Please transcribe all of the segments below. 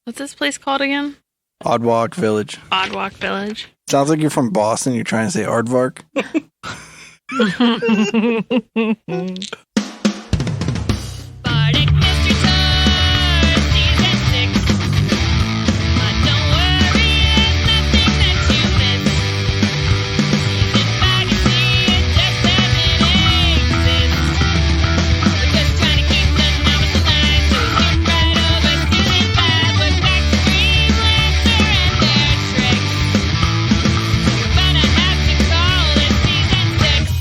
What's this place called again? Oddwalk Village. Oddwalk Village. Sounds like you're from Boston. You're trying to say Aardvark. Bardic Mystery Tour, Season 6. But don't worry, there's nothing that you miss. Sit back and see it just as it exists. We're just trying to keep the numbers alive, so skip right over Season 5. We're back to Dreamlancer and their tricks. You're gonna have to call it Season 6.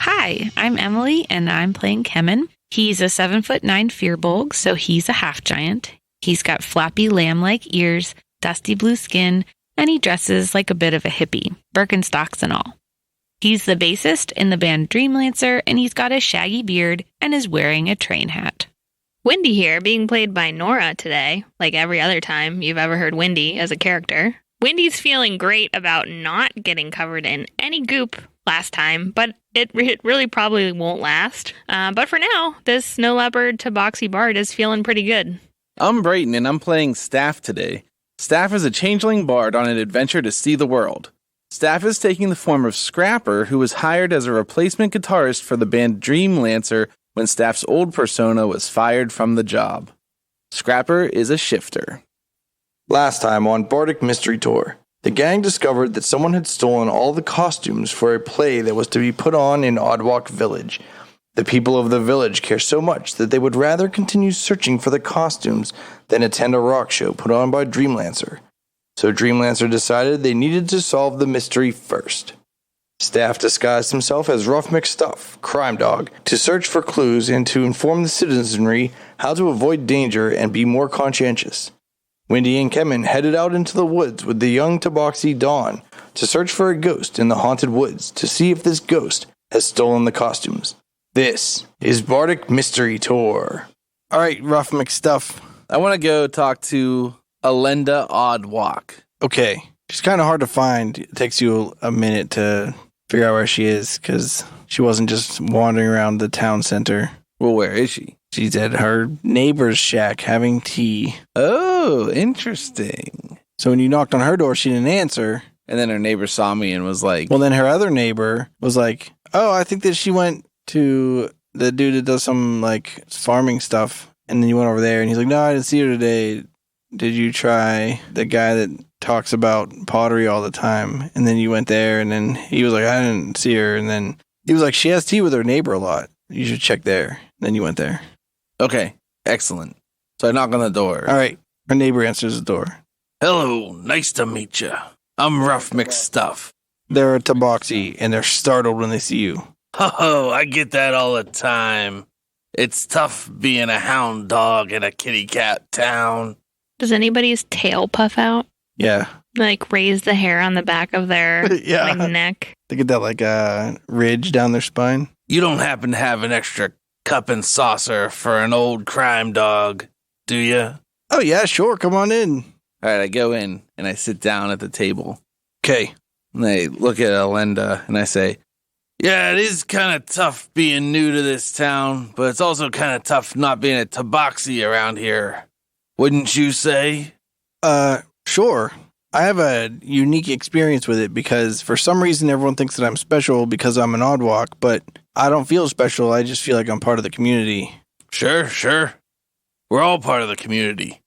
Hi, I'm Emily, and I'm playing Kemen. He's a 7'9" fearbulg, so he's a half giant. He's got flappy lamb-like ears, dusty blue skin, and he dresses like a bit of a hippie, Birkenstocks and all. He's the bassist in the band Dreamlancer, and he's got a shaggy beard and is wearing a train hat. Wendy here, being played by Nora today, like every other time you've ever heard Wendy as a character. Wendy's feeling great about not getting covered in any goop last time, but it really probably won't last. But for now, this snow leopard tabaxi bard is feeling pretty good. I'm Brayton, and I'm playing Staff today. Staff is a changeling bard on an adventure to see the world. Staff is taking the form of Scrapper, who was hired as a replacement guitarist for the band Dreamlancer when Staff's old persona was fired from the job. Scrapper is a shifter. Last time on Bardic Mystery Tour, the gang discovered that someone had stolen all the costumes for a play that was to be put on in Oddwalk Village. The people of the village care so much that they would rather continue searching for the costumes than attend a rock show put on by Dreamlancer. So Dreamlancer decided they needed to solve the mystery first. Staff disguised himself as Rough McStuff, crime dog, to search for clues and to inform the citizenry how to avoid danger and be more conscientious. Wendy and Kemen headed out into the woods with the young tabaxi Dawn to search for a ghost in the haunted woods to see if this ghost has stolen the costumes. This is Bardic Mystery Tour. All right, Rough McStuff. I want to go talk to Alenda Oddwalk. Okay, she's kind of hard to find. It takes you a minute to figure out where she is because she wasn't just wandering around the town center. Well, where is she? She's at her neighbor's shack having tea. Oh, interesting. So when you knocked on her door, she didn't answer. And then her neighbor saw me and was like... Well, then her other neighbor was like, oh, I think that she went to the dude that does some, like, farming stuff. And then you went over there, and he's like, no, I didn't see her today. Did you try the guy that talks about pottery all the time? And then you went there, and then he was like, I didn't see her. And then he was like, she has tea with her neighbor a lot. You should check there. And then you went there. Okay, excellent. So I knock on the door. All right, her neighbor answers the door. Hello, nice to meet you. I'm Rough McStuff. They're a tabaxi, and they're startled when they see you. Oh, I get that all the time. It's tough being a hound dog in a kitty cat town. Does anybody's tail puff out? Yeah. Like raise the hair on the back of their Yeah. like, neck? They get that, like, ridge down their spine. You don't happen to have an extra cup and saucer for an old crime dog, do you? Oh, yeah, sure. Come on in. All right, I go in and I sit down at the table. Okay. And I look at Alenda and I say, yeah, it is kind of tough being new to this town, but it's also kind of tough not being a tabaxi around here. Wouldn't you say? Sure. I have a unique experience with it because for some reason everyone thinks that I'm special because I'm an Oddwalk, but I don't feel special. I just feel like I'm part of the community. Sure. We're all part of the community.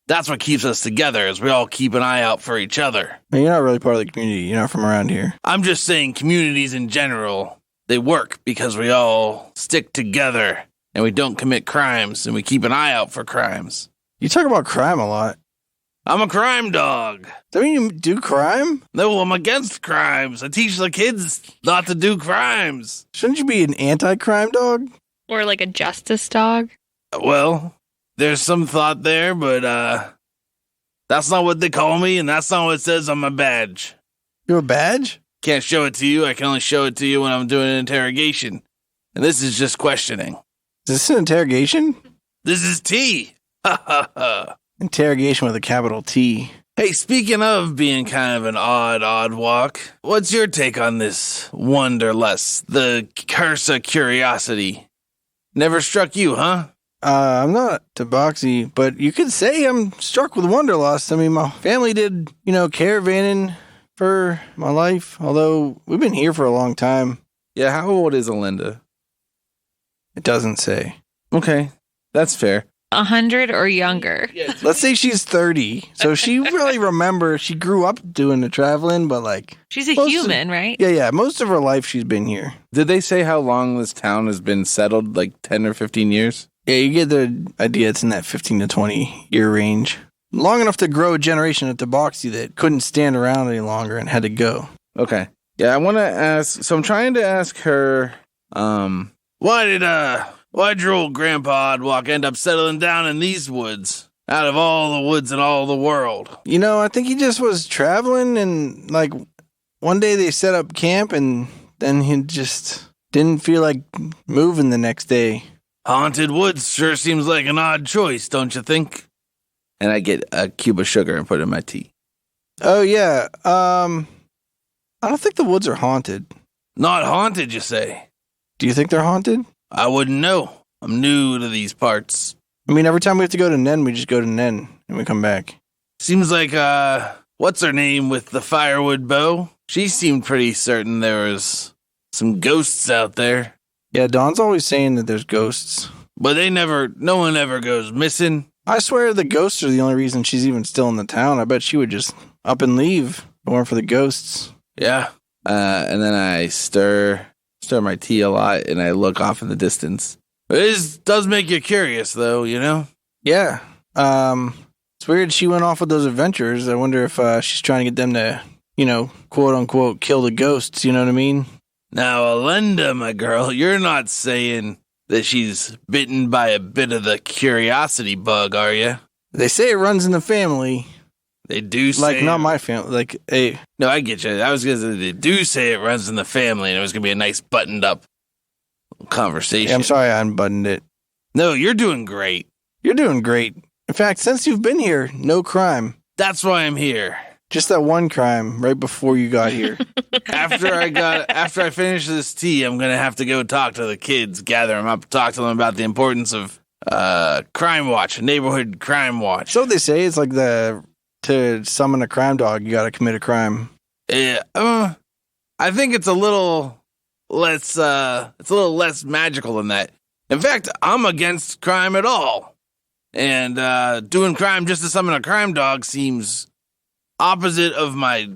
That's what keeps us together, is we all keep an eye out for each other. Man, you're not really part of the community. You're not from around here. I'm just saying communities in general, they work because we all stick together and we don't commit crimes and we keep an eye out for crimes. You talk about crime a lot. I'm a crime dog. Does that mean you do crime? No, I'm against crimes. I teach the kids not to do crimes. Shouldn't you be an anti-crime dog? Or like a justice dog? Well, there's some thought there, but that's not what they call me, and that's not what it says on my badge. You have a badge? Can't show it to you. I can only show it to you when I'm doing an interrogation. And this is just questioning. Is this an interrogation? This is tea. Ha ha ha. Interrogation with a capital T. Hey, speaking of being kind of an odd walk, what's your take on this Wonderlust, the curse of curiosity? Never struck you, huh? I'm not Tabaxi, but you could say I'm struck with wanderlust. I mean, my family did, caravanning for my life, although we've been here for a long time. Yeah, how old is Alinda? It doesn't say. Okay, that's fair. 100 or younger. Let's say she's 30. So she really remembers. She grew up doing the traveling, but She's a human, right? Yeah. Most of her life she's been here. Did they say how long this town has been settled? Like 10 or 15 years? Yeah, you get the idea it's in that 15 to 20 year range. Long enough to grow a generation of Tabaxi that couldn't stand around any longer and had to go. Okay. Yeah, I want to ask. So I'm trying to ask her, why'd your old grandpa Oddwalk end up settling down in these woods? Out of all the woods in all the world. I think he just was traveling and one day they set up camp and then he just didn't feel like moving the next day. Haunted woods sure seems like an odd choice, don't you think? And I get a cube of sugar and put it in my tea. Oh, yeah. I don't think the woods are haunted. Not haunted, you say? Do you think they're haunted? I wouldn't know. I'm new to these parts. I mean, every time we have to go to Nen, we just go to Nen and we come back. Seems like, what's her name with the firewood bow? She seemed pretty certain there was some ghosts out there. Yeah, Dawn's always saying that there's ghosts. But no one ever goes missing. I swear the ghosts are the only reason she's even still in the town. I bet she would just up and leave if it weren't for the ghosts. Yeah. And then I stir my tea a lot and I look off in the distance. It does make you curious, though, Yeah. It's weird she went off with those adventures. I wonder if she's trying to get them to, quote unquote, kill the ghosts. You know what I mean? Now, Alinda, my girl, you're not saying that she's bitten by a bit of the curiosity bug, are you? They say it runs in the family. They do say... not my family. No, I get you. I was going to say they do say it runs in the family, and it was going to be a nice buttoned-up conversation. Yeah, I'm sorry I unbuttoned it. No, you're doing great. You're doing great. In fact, since you've been here, no crime. That's why I'm here. Just that one crime right before you got here. After I finish this tea, I'm going to have to go talk to the kids, gather them up, talk to them about the importance of crime watch, neighborhood crime watch. So they say it's like to summon a crime dog, you got to commit a crime. Yeah, I think it's a little less magical than that. In fact, I'm against crime at all. And doing crime just to summon a crime dog seems opposite of my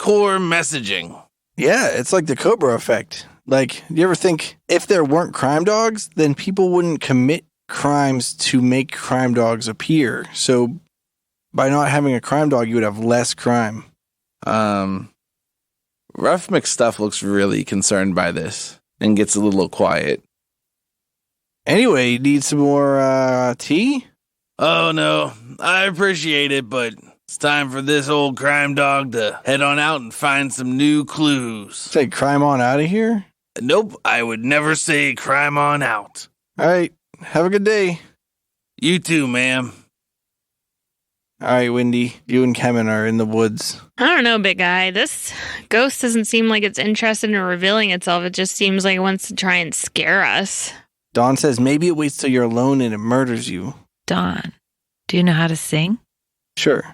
core messaging. Yeah, it's like the Cobra effect. You ever think if there weren't crime dogs, then people wouldn't commit crimes to make crime dogs appear. So by not having a crime dog, you would have less crime. Rough McStuff looks really concerned by this and gets a little quiet. Anyway, you need some more tea? Oh, no. I appreciate it, but it's time for this old crime dog to head on out and find some new clues. Say crime on out of here? Nope, I would never say crime on out. All right, have a good day. You too, ma'am. All right, Wendy, you and Kevin are in the woods. I don't know, big guy. This ghost doesn't seem like it's interested in revealing itself. It just seems like it wants to try and scare us. Dawn says maybe it waits till you're alone and it murders you. Dawn, do you know how to sing? Sure.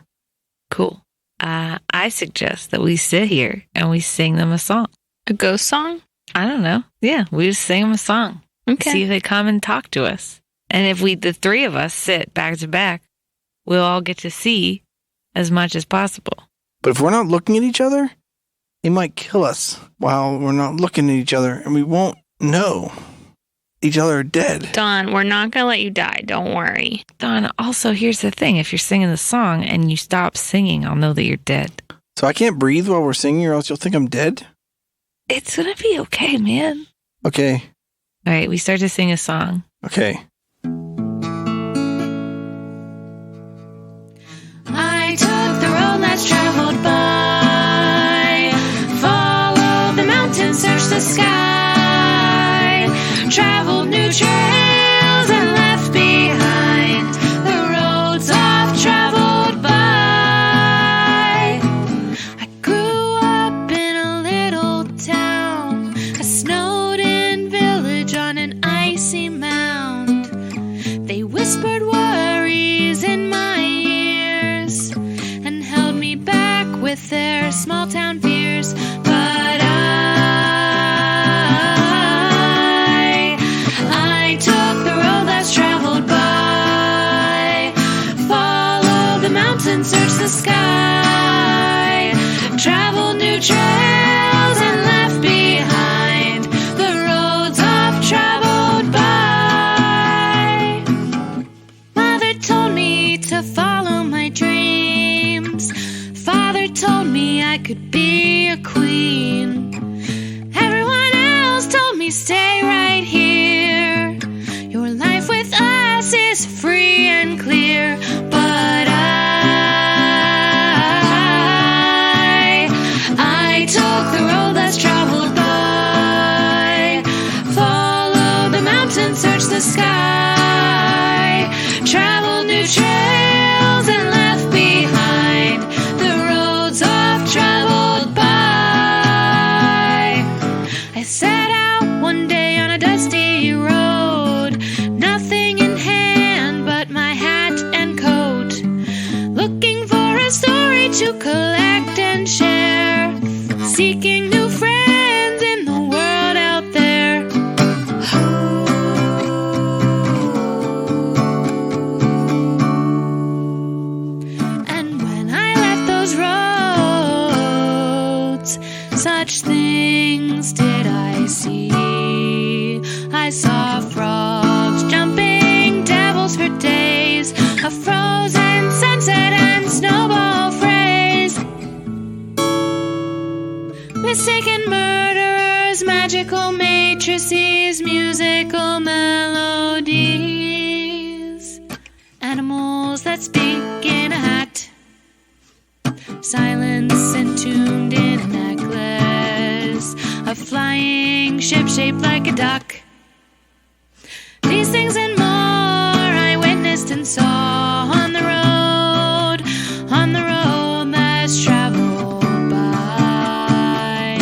Cool. I suggest that we sit here and we sing them a song. A ghost song? I don't know. Yeah, we just sing them a song. Okay. See if they come and talk to us. And if the three of us sit back to back, we'll all get to see as much as possible. But if we're not looking at each other, they might kill us while we're not looking at each other, and we won't know each other are dead. Dawn, we're not going to let you die. Don't worry. Dawn, also, here's the thing. If you're singing the song and you stop singing, I'll know that you're dead. So I can't breathe while we're singing, or else you'll think I'm dead? It's going to be okay, man. Okay. All right, we start to sing a song. Okay. I took the road less traveled by, followed the mountains, searched the sky, traveled new trails and left behind the roads I've traveled by. I grew up in a little town, a snowed-in village on an icy mound. with their small town fears. But I took the road less traveled by, followed the mountains, searched the sky, traveled new trails and left behind the roads I've traveled by. Mother told me to follow my dreams. Father told me I could be a queen. Everyone else told me stay right here. Your life with us is free and clear. But I took the road less traveled by, followed the mountains, searched the sky, traveled new trails and left behind the roads I've traveled by. I set out one day on a dusty road, nothing in hand but my hat and coat, looking for a story to collect and share, seeking new friends in the world out there. And when I left those roads, such things did I see. I saw frogs jumping, devils for days, a frozen sunset and snowball phrase, mistaken murderers, magical matrices, musical melodies, animals that speak in a hat, silence entombed in a necklace, a flying ship shaped like a duck. These things and more I witnessed and saw on the road less traveled by.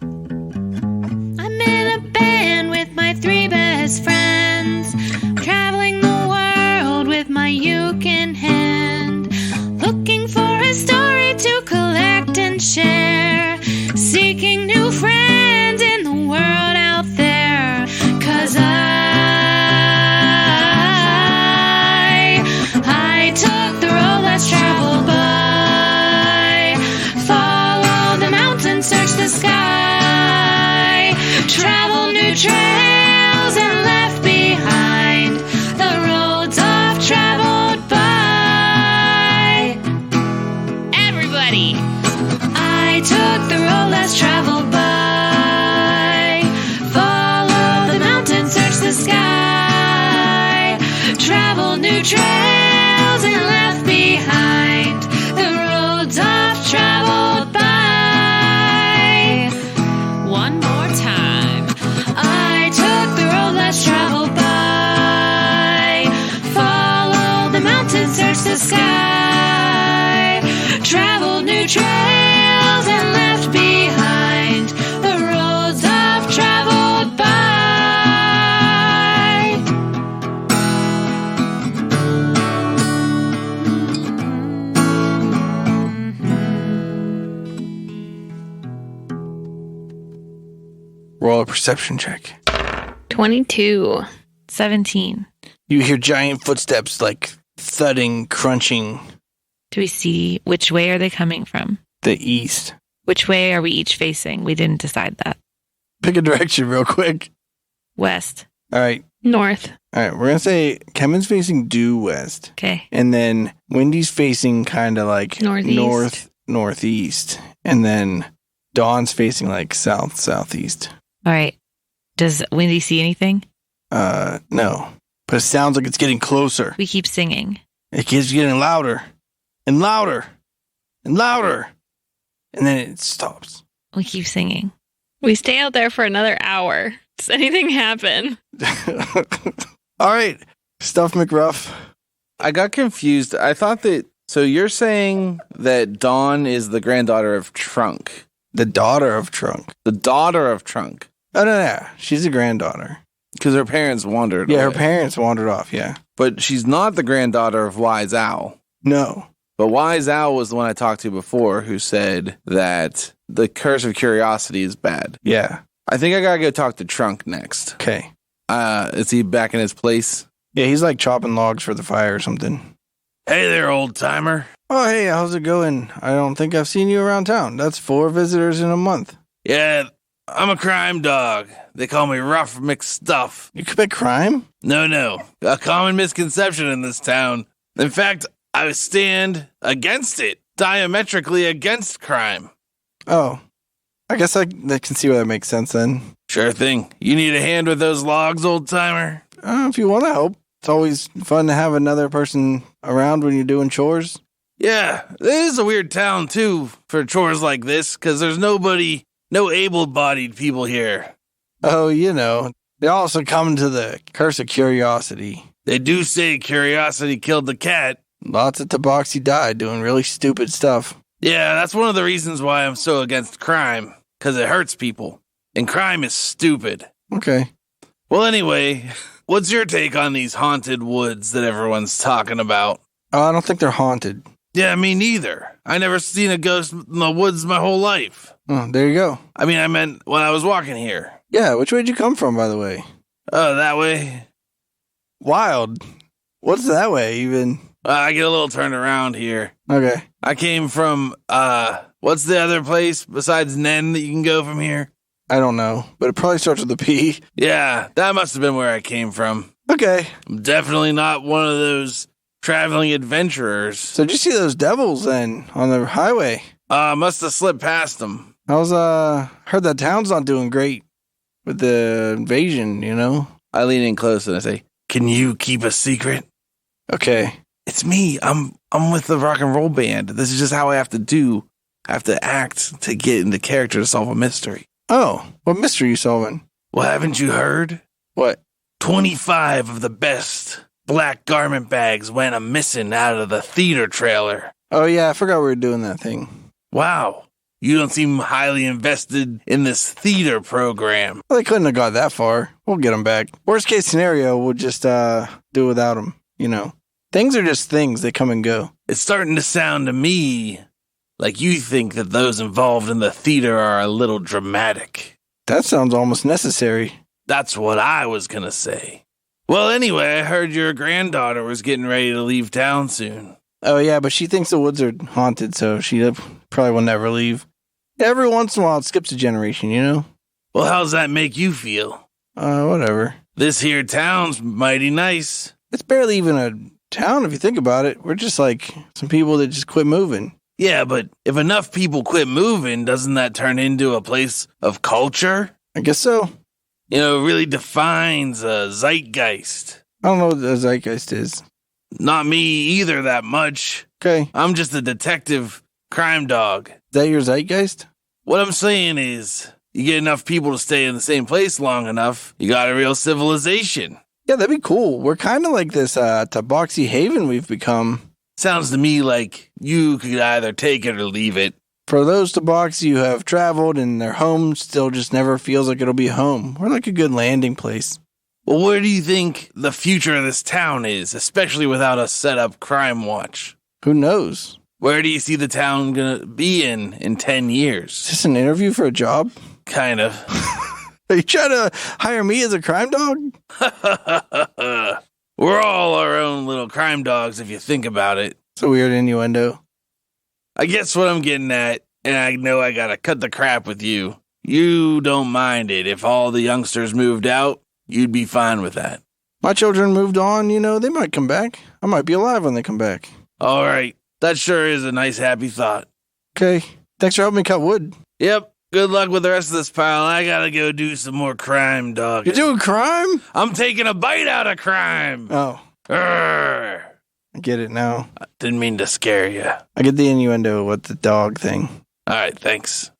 I'm in a band with my 3 best friends, traveling the world with my uke in hand, looking for a story to collect and share, seeking new friends in the world out there. 'Cause I took the road less traveled by, followed the mountains, searched the sky, traveled new trails and left behind the roads I've traveled by. Everybody! I took the road less traveled by, followed the mountains, searched the sky, traveled new trails and left behind the roads I've traveled by. One more time. I took the road less traveled by, followed the mountains, searched the sky, traveled new trails and left behind the roads I've traveled by. Roll a perception check. 22. 17. You hear giant footsteps like thudding, crunching. Do we see which way are they coming from? The east. Which way are we each facing? We didn't decide that. Pick a direction real quick. West. All right. North. All right. We're going to say Kevin's facing due west. Okay. And then Wendy's facing kind of like Northeast. northeast. And then Dawn's facing like southeast. All right. Does Wendy see anything? No. But it sounds like it's getting closer. We keep singing. It keeps getting louder and louder and louder. And then it stops. We keep singing. We stay out there for another hour. Does anything happen? All right. Stuff McRuff. I got confused. I thought that, so you're saying that Dawn is the granddaughter of Trunk. The daughter of Trunk. The daughter of Trunk. Oh, no. She's a granddaughter. Because her parents wandered Yeah, away. her parents wandered off, yeah. But she's not the granddaughter of Wise Owl. No. But Wise Owl was the one I talked to before who said that the Curse of Curiosity is bad. Yeah. I think I gotta go talk to Trunk next. Okay. Is he back in his place? Yeah, he's like chopping logs for the fire or something. Hey there, old timer. Oh, hey, how's it going? I don't think I've seen you around town. That's 4 visitors in a month. Yeah, I'm a crime dog. They call me Rough McStuff. You commit crime? No. A common misconception in this town. In fact, I stand against it, diametrically against crime. Oh, I guess I can see why that makes sense then. Sure thing. You need a hand with those logs, old timer? If you want to help. It's always fun to have another person around when you're doing chores. Yeah, it is a weird town, too, for chores like this, because there's no able-bodied people here. Oh, they also come to the Curse of Curiosity. They do say curiosity killed the cat. Lots of Tabaxi died doing really stupid stuff. Yeah, that's one of the reasons why I'm so against crime, because it hurts people. And crime is stupid. Okay. Well, anyway, what's your take on these haunted woods that everyone's talking about? I don't think they're haunted. Yeah, me neither. I never seen a ghost in the woods my whole life. Oh, there you go. I meant when I was walking here. Yeah, which way did you come from, by the way? Oh, that way? Wild. What's that way, even? I get a little turned around here. Okay. I came from, what's the other place besides Nen that you can go from here? I don't know, but it probably starts with a P. Yeah, that must have been where I came from. Okay. I'm definitely not one of those traveling adventurers. So did you see those devils then on the highway? Must have slipped past them. Heard that town's not doing great with the invasion, I lean in close and I say, can you keep a secret? Okay. It's me. I'm with the rock and roll band. This is just how I have to act to get into character to solve a mystery. Oh, what mystery are you solving? Well, haven't you heard? What? 25 of the best black garment bags went a-missing out of the theater trailer. Oh, yeah, I forgot we were doing that thing. Wow. You don't seem highly invested in this theater program. Well, they couldn't have got that far. We'll get them back. Worst case scenario, we'll just do without them, Things are just things. They come and go. It's starting to sound to me like you think that those involved in the theater are a little dramatic. That sounds almost necessary. That's what I was gonna say. Well, anyway, I heard your granddaughter was getting ready to leave town soon. Oh, yeah, but she thinks the woods are haunted, so she probably will never leave. Every once in a while, it skips a generation, Well, how's that make you feel? Whatever. This here town's mighty nice. It's barely even a town if you think about it. We're just like some people that just quit moving. Yeah, but if enough people quit moving, doesn't that turn into a place of culture? I guess so. It really defines a zeitgeist. I don't know what the zeitgeist is. Not me either that much. Okay. I'm just a detective crime dog. Is that your zeitgeist? What I'm saying is, you get enough people to stay in the same place long enough, you got a real civilization. Yeah, that'd be cool. We're kind of like this Tabaxi haven we've become. Sounds to me like you could either take it or leave it. For those Tabaxi who have traveled and their home still just never feels like it'll be home. We're like a good landing place. Well, where do you think the future of this town is, especially without a set-up crime watch? Who knows? Where do you see the town gonna be in 10 years? Is this an interview for a job? Kind of. Are you trying to hire me as a crime dog? We're all our own little crime dogs if you think about it. It's a weird innuendo. I guess what I'm getting at, and I know I gotta cut the crap with you. You don't mind it if all the youngsters moved out? You'd be fine with that. My children moved on, they might come back. I might be alive when they come back. All right. That sure is a nice, happy thought. Okay. Thanks for helping me cut wood. Yep. Good luck with the rest of this pile. I gotta go do some more crime, dog. You're doing crime? I'm taking a bite out of crime. Oh. Urgh. I get it now. I didn't mean to scare you. I get the innuendo with the dog thing. All right, thanks.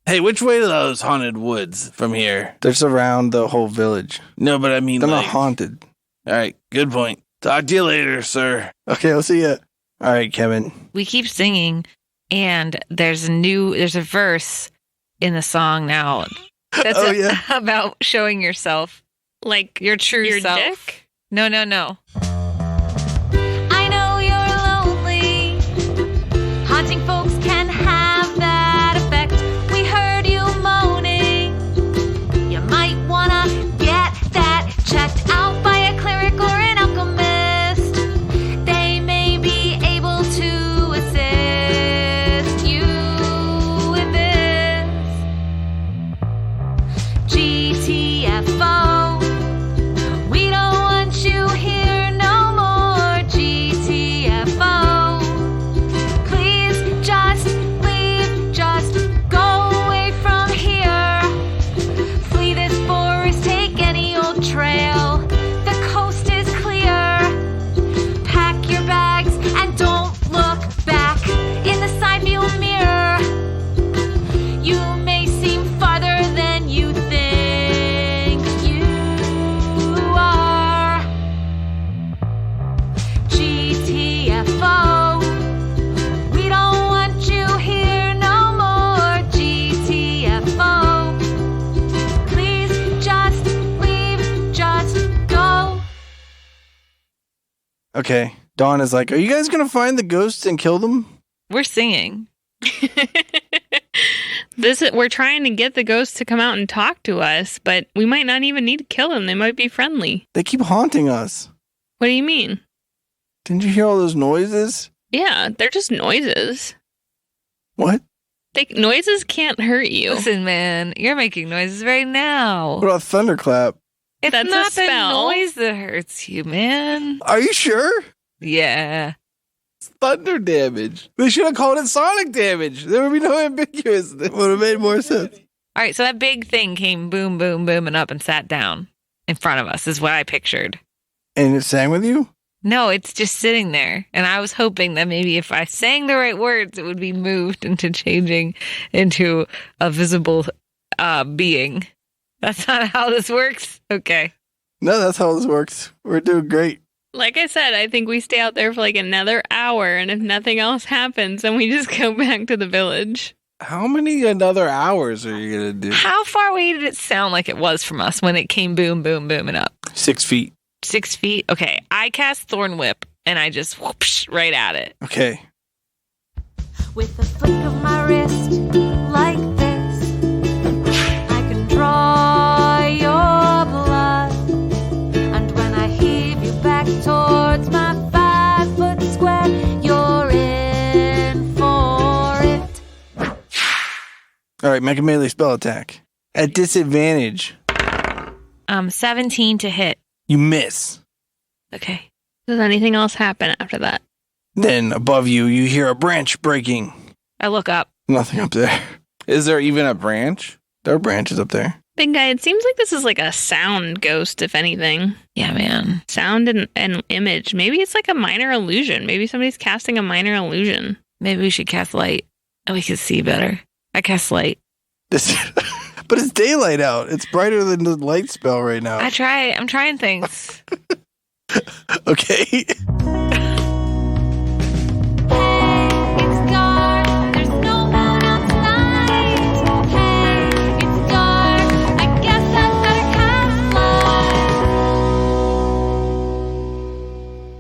Hey, which way are those haunted woods from here? They're just around the whole village. No, but I mean, they're not haunted. All right, good point. Talk to you later, sir. Okay, I'll see ya. All right, Kevin. We keep singing, and there's a verse in the song now that's about showing yourself, Like your true your self. dick? No. I know you're lonely, Okay. Dawn is like, are you guys going to find the ghosts and kill them? We're singing. We're trying to get the ghosts to come out and talk to us, but we might not even need to kill them. They might be friendly. They keep haunting us. What do you mean? Didn't you hear all those noises? Yeah, they're just noises. What? Noises can't hurt you. Listen, man, you're making noises right now. What about thunderclap? It's That's a not the spell. noise that hurts you, man. Are you sure? Yeah. It's thunder damage. They should have called it sonic damage. There would be no ambiguousness. It would have made more sense. All right, so that big thing came boom, boom, booming up and sat down in front of us is what I pictured. And it sang with you? No, it's just sitting there. And I was hoping that maybe if I sang the right words, it would be moved into changing into a visible being. That's not how this works? Okay. No, that's how this works. We're doing great. Like I said, I think we stay out there for like another hour, and if nothing else happens, then we just go back to the village. How many another hours are you going to do? How far away did it sound like it was from us when it came boom, boom, booming up? 6 feet. 6 feet? Okay. I cast Thorn Whip, and I just whoosh right at it. Okay. With the flick of my wrist, like this, I can draw your blood. And when I heave you back towards my 5-foot square, you're in for it. All right, make a melee spell attack. At disadvantage. 17 to hit. You miss. Okay. Does anything else happen after that? Then above you, you hear a branch breaking. I look up. Nothing up there. Is there even a branch? There are branches up there. Big guy, it seems like this is like a sound ghost, if anything. Yeah, man. Sound and image. Maybe it's like a minor illusion. Maybe somebody's casting a minor illusion. Maybe we should cast light. And we can see better. I cast light. This, but it's daylight out. It's brighter than the light spell right now. I'm trying things. Okay. Hey, it's dark, there's no moon out tonight. Hey, it's dark, I guess I'd better cast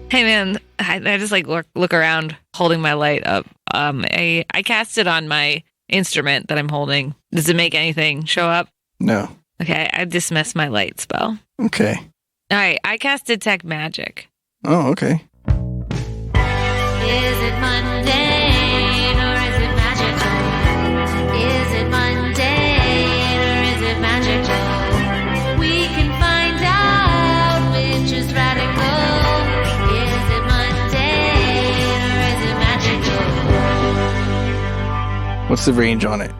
light. Hey, man. I just like look around holding my light up. I cast it on my instrument that I'm holding. Does it make anything show up? No. Okay. I dismiss my light spell. Okay. All right. I cast Detect Magic. Oh, okay. Is it mundane or is it magical? Is it mundane or is it magical? We can find out which is radical. Is it mundane or is it magical? What's the range on it?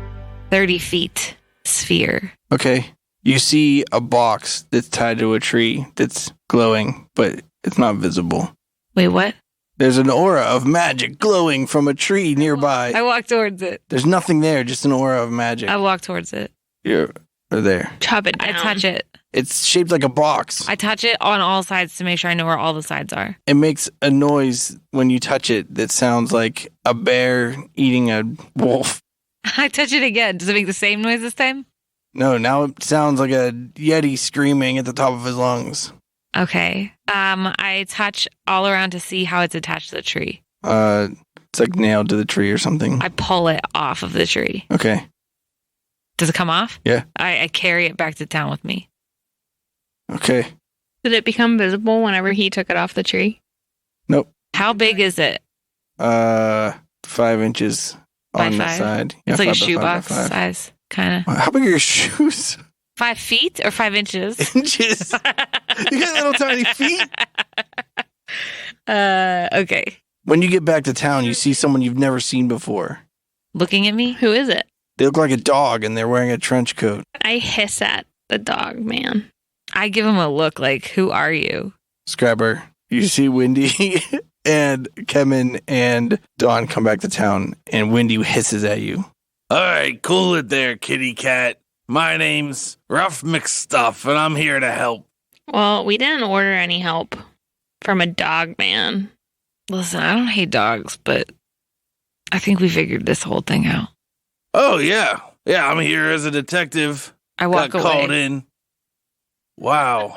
30 feet. Sphere. Okay. You see a box that's tied to a tree that's glowing, but it's not visible. Wait, what? There's an aura of magic glowing from a tree nearby. I walk towards it. There's nothing there, just an aura of magic. I walk towards it. You're there. Chop it down. I touch it. It's shaped like a box. I touch it on all sides to make sure I know where all the sides are. It makes a noise when you touch it that sounds like a bear eating a wolf. I touch it again. Does it make the same noise this time? No, now it sounds like a yeti screaming at the top of his lungs. Okay. I touch all around to see how it's attached to the tree. It's like nailed to the tree or something. I pull it off of the tree. Okay. Does it come off? Yeah. I carry it back to town with me. Okay. Did it become visible whenever he took it off the tree? Nope. How big is it? 5 inches By on the 5? side. It's like a 5 by 5 by shoebox 5. size, kind of. How big are your shoes? 5 feet or 5 inches? Inches. You got little tiny feet. Okay. When you get back to town, you see someone you've never seen before. Looking at me? Who is it? They look like a dog and they're wearing a trench coat. I hiss at the dog, man. I give him a look like, who are you? Scrabber, you see Wendy and Kevin and Dawn come back to town, and Wendy hisses at you. All right, cool it there, kitty cat. My name's Rough McStuff, and I'm here to help. Well, we didn't order any help from a dog man. Listen, I don't hate dogs, but I think we figured this whole thing out. Oh, yeah. Yeah, I'm here as a detective. I walk Got away. called in. Wow.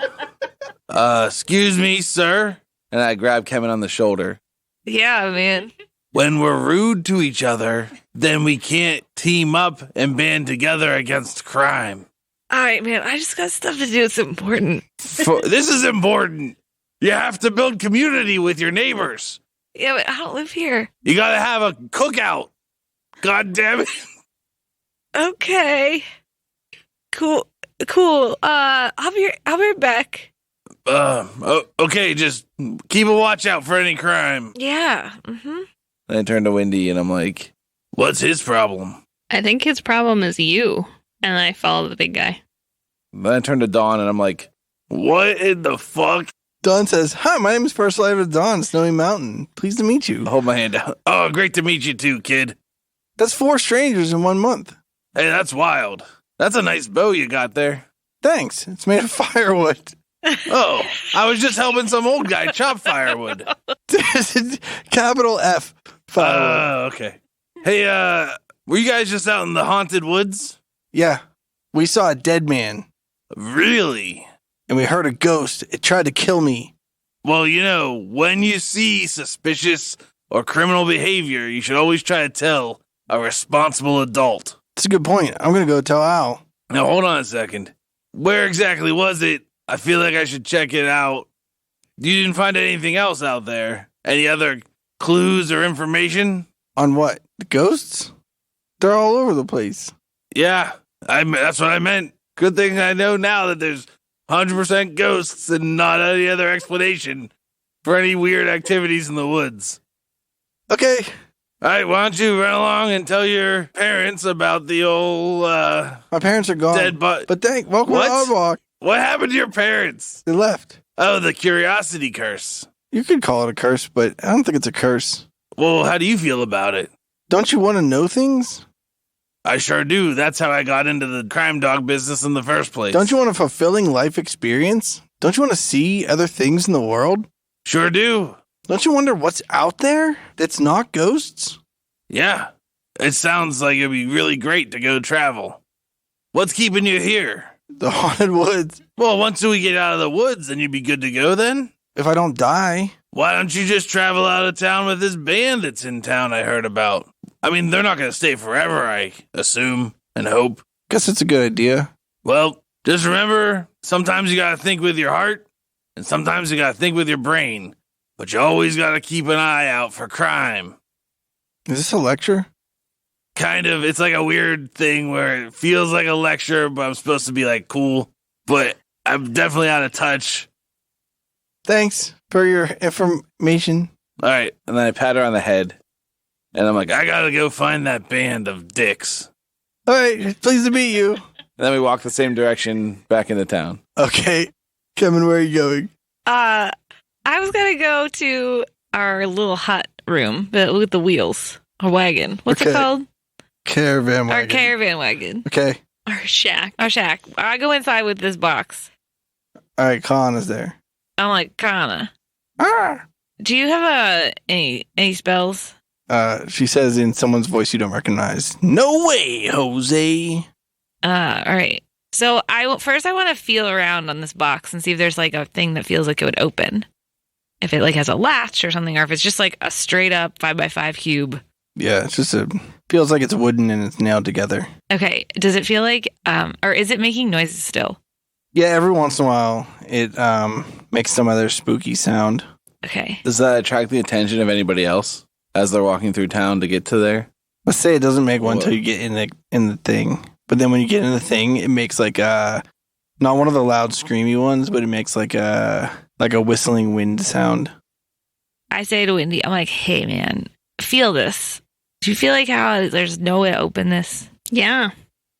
Excuse me, sir. And I grab Kevin on the shoulder. Yeah, man. When we're rude to each other, then we can't team up and band together against crime. All right, man. I just got stuff to do. It's important. This is important. You have to build community with your neighbors. Yeah, but I don't live here. You gotta have a cookout. God damn it. Okay. Cool. I'll be right back. Okay, just keep a watch out for any crime. Yeah. Mm-hmm. And I turn to Wendy and I'm like, what's his problem? I think his problem is you. And I follow the big guy. Then I turn to Dawn and I'm like, what in the fuck? Dawn says, "Hi, my name is First Light of Dawn, Snowy Mountain. Pleased to meet you." Hold my hand out. Oh, great to meet you too, kid. That's 4 strangers in 1 month. Hey, that's wild. That's a nice bow you got there. Thanks. It's made of firewood. Oh, I was just helping some old guy chop firewood. Capital F. Firewood. Okay. Hey, were you guys just out in the haunted woods? Yeah. We saw a dead man, Really? and we heard a ghost. It tried to kill me. Well, you know, when you see suspicious or criminal behavior, you should always try to tell a responsible adult. That's a good point. I'm going to go tell Al. Now, hold on a second. Where exactly was it? I feel like I should check it out. You didn't find anything else out there? Any other clues or information? On what? The ghosts? They're all over the place. Yeah, that's what I meant. Good thing I know now that there's 100% ghosts and not any other explanation for any weird activities in the woods. Okay. All right, why don't you run along and tell your parents about the old, My parents are gone. dead butt. But welcome What? to Oddwalk. What happened to your parents? They left. Oh, the curiosity curse. You could call it a curse, but I don't think it's a curse. Well, how do you feel about it? Don't you want to know things? I sure do. That's how I got into the crime dog business in the first place. Don't you want a fulfilling life experience? Don't you want to see other things in the world? Sure do. Don't you wonder what's out there that's not ghosts? Yeah. It sounds like it'd be really great to go travel. What's keeping you here? The haunted woods. Well, once we get out of the woods, then you'd be good to go then? If I don't die. Why don't you just travel out of town with this band that's in town I heard about? I mean, they're not going to stay forever, I assume and hope. Guess it's a good idea. Well, just remember, sometimes you got to think with your heart, and sometimes you got to think with your brain. But you always got to keep an eye out for crime. Is this a lecture? Kind of. It's like a weird thing where it feels like a lecture, but I'm supposed to be like cool. But I'm definitely out of touch. Thanks for your information. All right. And then I pat her on the head. And I'm like, I got to go find that band of dicks. All right. Pleased to meet you. And then we walk the same direction back into town. Okay. Kevin, where are you going? I was gonna go to our little hut room, but with the wheels. A wagon. What's it Okay. called? Caravan Our wagon. caravan wagon. Okay. Our shack. Our shack. I go inside with this box. All right. Khan is there. I'm like, Kana, Ah! do you have any spells? She says in someone's voice you don't recognize. No way, Jose. All right. So I want to feel around on this box and see if there's like a thing that feels like it would open. If it like has a latch or something, or if it's just like a straight up 5x5 cube. Yeah, it's just feels like it's wooden and it's nailed together. Okay. Does it feel like, or is it making noises still? Yeah, every once in a while it makes some other spooky sound. Okay. Does that attract the attention of anybody else as they're walking through town to get to there? Let's say it doesn't make one Whoa. until you get in the thing. But then when you get in the thing, it makes like not one of the loud screamy ones, but it makes like a whistling wind sound. I say to Wendy, I'm like, hey man, feel this. Do you feel like how there's no way to open this? Yeah.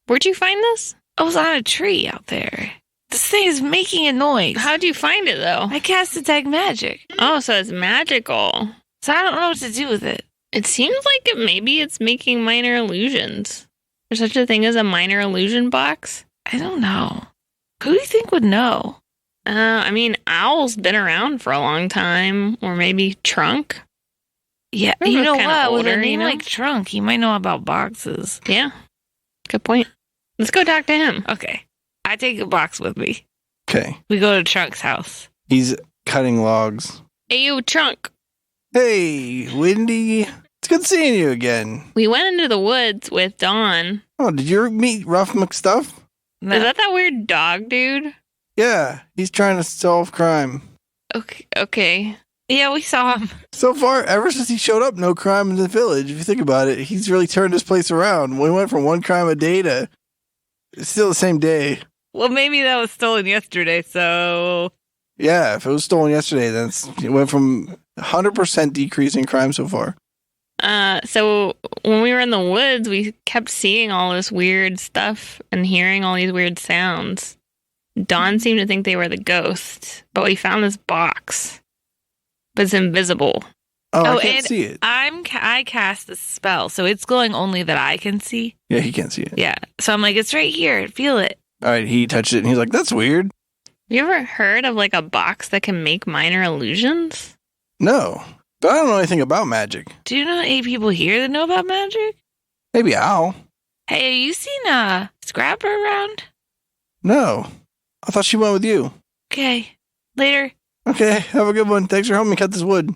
Where'd you find this? I was on a tree out there. This thing is making a noise. How'd you find it, though? I cast detect magic. Oh, so it's magical. So I don't know what to do with it. It seems like maybe it's making minor illusions. There's such a thing as a minor illusion box? I don't know. Who do you think would know? I mean, Owl's been around for a long time. Or maybe Trunk. Yeah, They're you both know kinda what? With a older, name you know? like Trunk, he might know about boxes. Yeah. Good point. Let's go talk to him. Okay. I take a box with me. Okay. We go to Trunk's house. He's cutting logs. Hey, you trunk. Hey, Wendy. It's good seeing you again. We went into the woods with Dawn. Oh, did you meet Rough McStuff? No. Is that weird dog dude? Yeah, he's trying to solve crime. Okay. Yeah, we saw him. So far, ever since he showed up, no crime in the village. If you think about it, he's really turned this place around. We went from one crime a day to it's still the same day. Well, maybe that was stolen yesterday, so... Yeah, if it was stolen yesterday, then it went from 100% decrease in crime so far. So when we were in the woods, we kept seeing all this weird stuff and hearing all these weird sounds. Dawn seemed to think they were the ghosts, but we found this box. But it's invisible. Oh, I can't see it. I cast a spell, so it's glowing only that I can see. Yeah, he can't see it. Yeah. So I'm like, it's right here. Feel it. All right, he touched it, and he's like, that's weird. You ever heard of like a box that can make minor illusions? No, but I don't know anything about magic. Do you know any people here that know about magic? Maybe Al. Hey, have you seen Scrapper around? No, I thought she went with you. Okay. Later. Okay, have a good one. Thanks for helping me cut this wood.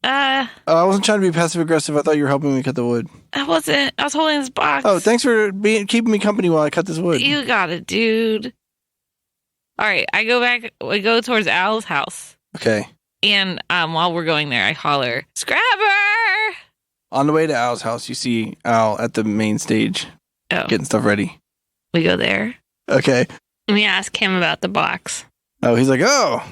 I wasn't trying to be passive aggressive. I thought you were helping me cut the wood. I wasn't. I was holding this box. Oh, thanks for keeping me company while I cut this wood. You got it, dude. All right, I go towards Al's house. Okay. And while we're going there, I holler, Scrapper! On the way to Al's house, you see Al at the main stage Oh, getting stuff ready. we go there. Okay. We asked him about the box. Oh, he's like, oh,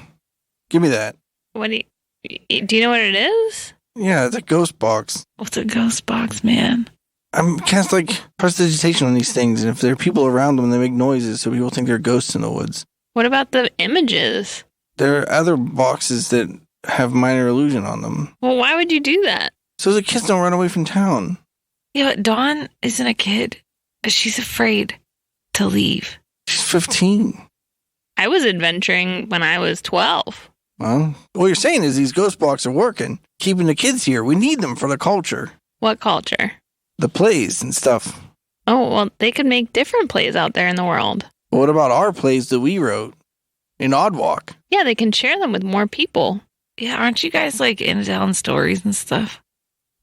give me that. Do you know what it is? Yeah, it's a ghost box. What's a ghost box, man? I'm cast like prestidigitation on these things, and if there are people around them, they make noises, so people think they're ghosts in the woods. What about the images? There are other boxes that have minor illusion on them, Well, why would you do that? so the kids don't run away from town. Yeah, but Dawn isn't a kid. She's afraid to leave. She's 15. I was adventuring when I was 12. Well, what you're saying is these ghost boxes are working, keeping the kids here. We need them for the culture, What culture? the plays and stuff. Oh, well, they could make different plays out there in the world. But what about our plays that we wrote in Oddwalk? Yeah, they can share them with more people. Yeah, aren't you guys like into telling stories and stuff?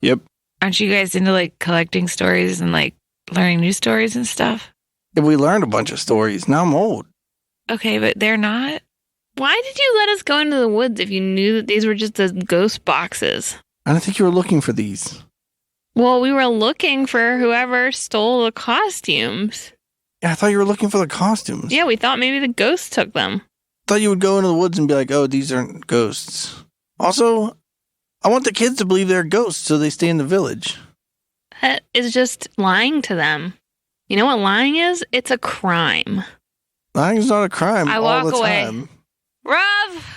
Yep. Aren't you guys into like collecting stories and like learning new stories and stuff? If we learned a bunch of stories, now I'm old. Okay, but they're not. Why did you let us go into the woods if you knew that these were just the ghost boxes? I don't think you were looking for these. Well, we were looking for whoever stole the costumes. Yeah, I thought you were looking for the costumes. Yeah, we thought maybe the ghosts took them. I thought you would go into the woods and be like, oh, these aren't ghosts. Also, I want the kids to believe they're ghosts so they stay in the village. That is just lying to them. You know what lying is? It's a crime. Lying is not a crime I all walk the away. time. Ruff!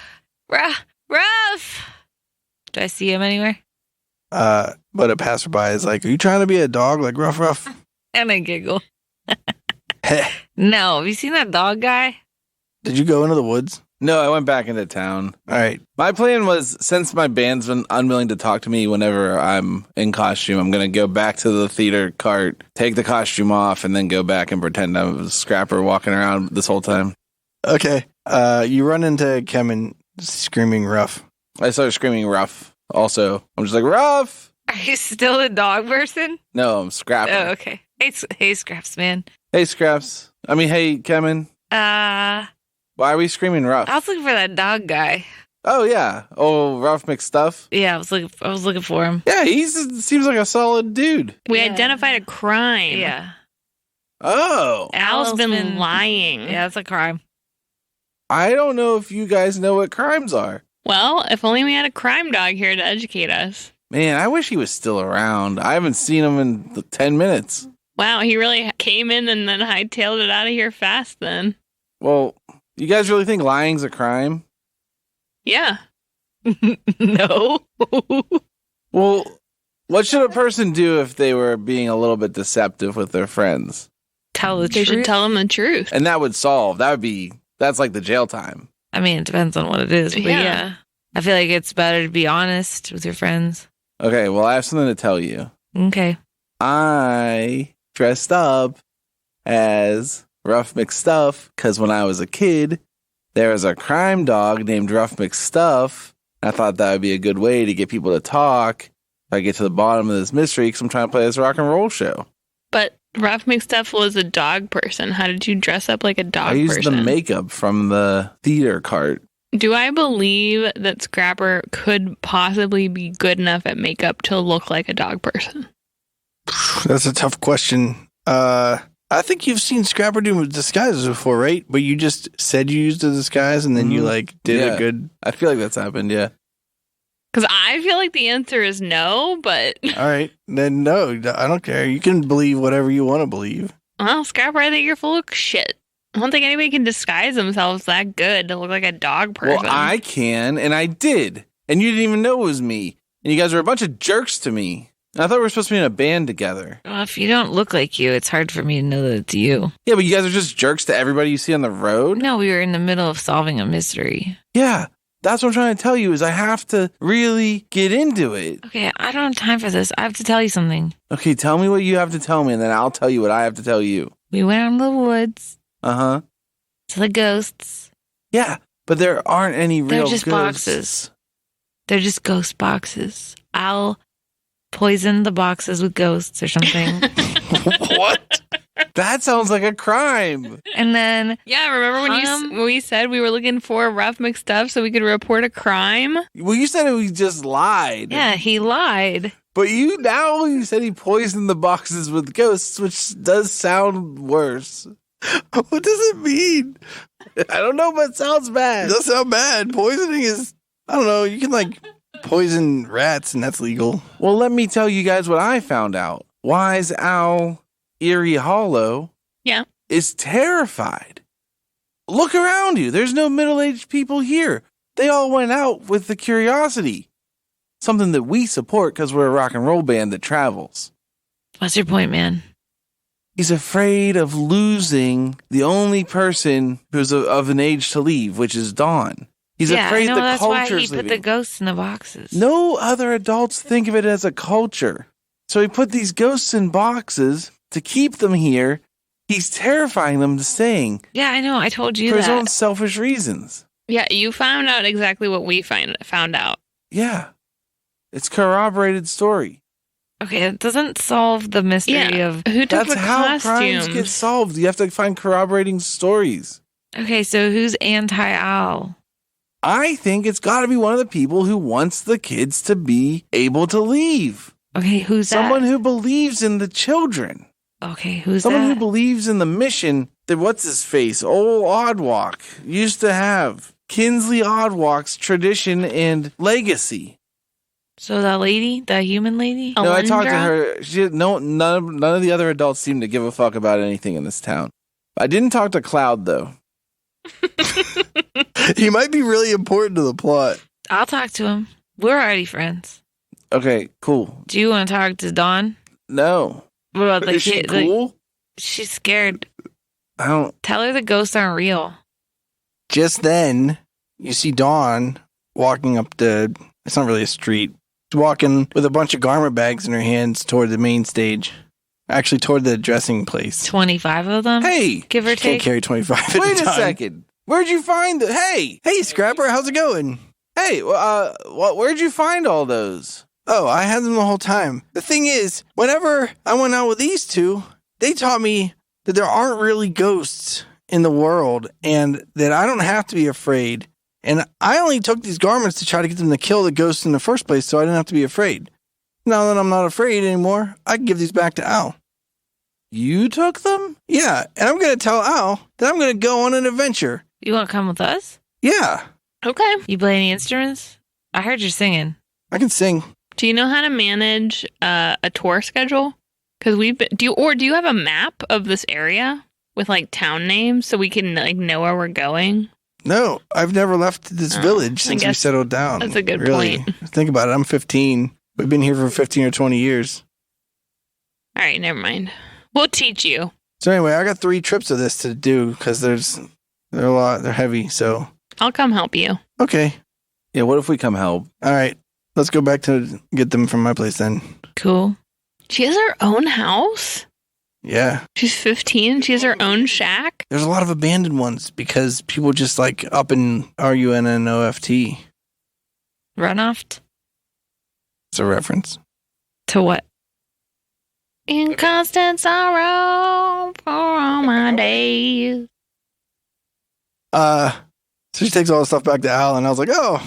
Do I see him anywhere? But a passerby is like, are you trying to be a dog like Ruff? And I giggle. No, have you seen that dog guy? Did you go into the woods? No, I went back into town. All right. My plan was, since my band's been unwilling to talk to me whenever I'm in costume, I'm going to go back to the theater cart, take the costume off, and then go back and pretend I'm a scrapper walking around this whole time. Okay. You run into Kevin screaming Ruff. I started screaming rough also. I'm just like, rough! Are you still a dog person? No, I'm scrapper. Oh, okay. Hey, Scraps, man. Hey, Scraps. Hey, Kevin. I Why are we screaming rough? was looking for that dog guy. Oh, yeah. Oh, Rough McStuff. Yeah, I was looking for him. Yeah, he seems like a solid dude. We Yeah. identified a crime. Yeah. Oh. Al's been lying. Yeah, it's a crime. I don't know if you guys know what crimes are. Well, if only we had a crime dog here to educate us. Man, I wish he was still around. I haven't seen him in 10 minutes. Wow, he really came in and then hightailed it out of here fast then. Well, you guys really think lying's a crime? Yeah. No. Well, what should a person do if they were being a little bit deceptive with their friends? Tell the They should truth. tell them the truth. And that would solve. That's like the jail time. I mean, it depends on what it is, but Yeah. yeah. I feel like it's better to be honest with your friends. Okay, well, I have something to tell you. Okay. I dressed up as Rough McStuff because when I was a kid, there was a crime dog named Rough McStuff I thought that would be a good way to get people to talk if I get to the bottom of this mystery because I'm trying to play this rock and roll show. But Rough McStuff was a dog person. How did you dress up like a dog I used person? the makeup from the theater cart. Do I believe that Scrapper could possibly be good enough at makeup to look like a dog person? That's a tough question. I think you've seen Scrapper do disguises before, right? But you just said you used a disguise and then you did Yeah. a good. I feel like that's happened, yeah. Because I feel like the answer is no, but All right. Then no, I don't care. You can believe whatever you want to believe. well, Scrapper, I think you're full of shit. I don't think anybody can disguise themselves that good to look like a dog person. Well, I can, and I did. And you didn't even know it was me. And you guys were a bunch of jerks to me. And I thought we were supposed to be in a band together. Well, if you don't look like you, it's hard for me to know that it's you. Yeah, but you guys are just jerks to everybody you see on the road? No, we were in the middle of solving a mystery. Yeah, that's what I'm trying to tell you is I have to really get into it. Okay, I don't have time for this. I have to tell you something. Okay, tell me what you have to tell me, and then I'll tell you what I have to tell you. We went out in the woods Uh-huh. to the ghosts. Yeah, but there aren't any real They're just ghosts. boxes. They're just ghost boxes. I'll poison the boxes with ghosts or something. What? That sounds like a crime. And then Yeah, remember when we said we were looking for Rough McStuff so we could report a crime? Well, you said we just lied. yeah, he lied. But you said he poisoned the boxes with ghosts, which does sound worse. What does it mean? I don't know, but it sounds It bad. does sound bad. Poisoning is, I don't know, you can poison rats and that's legal. Well, let me tell you guys what I found out. Wise Owl Erie Hollow Yeah. is terrified. Look around you. There's no middle-aged people here. They all went out with the curiosity. Something that we support because we're a rock and roll band that travels. What's your point, man? He's afraid of losing the only person who's of an age to leave, which is Dawn. He's yeah, afraid I know, the that's why culture's he put leaving. the ghosts in the boxes. No other adults think of it as a culture. So he put these ghosts in boxes to keep them here. He's terrifying them to staying Yeah, I know. I told you for his that. own selfish reasons. Yeah, you found out exactly what we found out. Yeah. It's corroborated story. Okay, it doesn't solve the mystery Yeah. of. Who took That's the how crimes get costumes? solved. You have to find corroborating stories. Okay, so who's anti-owl? I think it's got to be one of the people who wants the kids to be able to leave. Okay, who's Someone that? who believes in the children. Okay, who's Someone who that? believes in the mission that what's his face, old Oddwalk, used to have. Kinsley Oddwalk's tradition and legacy. So that lady, that human lady? No, I talked to Alundra? her. None of the other adults seem to give a fuck about anything in this town. I didn't talk to Cloud though. He might be really important to the plot. I'll talk to him. We're already friends. Okay, cool. Do you want to talk to Dawn? No, What about the is she kid? cool? She's scared. I don't. Tell her the ghosts aren't real. Just then, you see Dawn walking up it's not really a street. She's walking with a bunch of garment bags in her hands toward the main stage. Actually, toward the dressing place. 25 of them? Hey, Give or Can't take. carry 25 at wait a a time. second. Where'd you find the? Hey, Scrapper, how's it going? hey. Where'd you find all those? Oh, I had them the whole time. The thing is, whenever I went out with these two, they taught me that there aren't really ghosts in the world and that I don't have to be afraid. And I only took these garments to try to get them to kill the ghosts in the first place so I didn't have to be afraid. Now that I'm not afraid anymore, I can give these back to Al. You took them? Yeah, and I'm going to tell Al that I'm going to go on an adventure. You want to come with us? Yeah, Okay. You play any instruments? I heard you singing. I can sing. Do you know how to manage a tour schedule? Because do you have a map of this area with town names so we can know where we're going? No, I've never left this Oh, village I since we guess settled down. that's a good really. point. Think about it. I'm 15. We've been here for 15 or 20 years. All right, never mind. We'll teach you. So anyway, I got 3 trips of this to do because they're a lot. They're heavy. So I'll come help you. okay, Yeah. What if we come help? all right. Let's go back to get them from my place then. Cool. She has her own house. Yeah, She's 15. She has her own shack. there's a lot of abandoned ones because people just up in RUNNOFT. Runoff It's a reference. to what? In constant sorrow for all my days. So she takes all the stuff back to Al, and I was like, oh,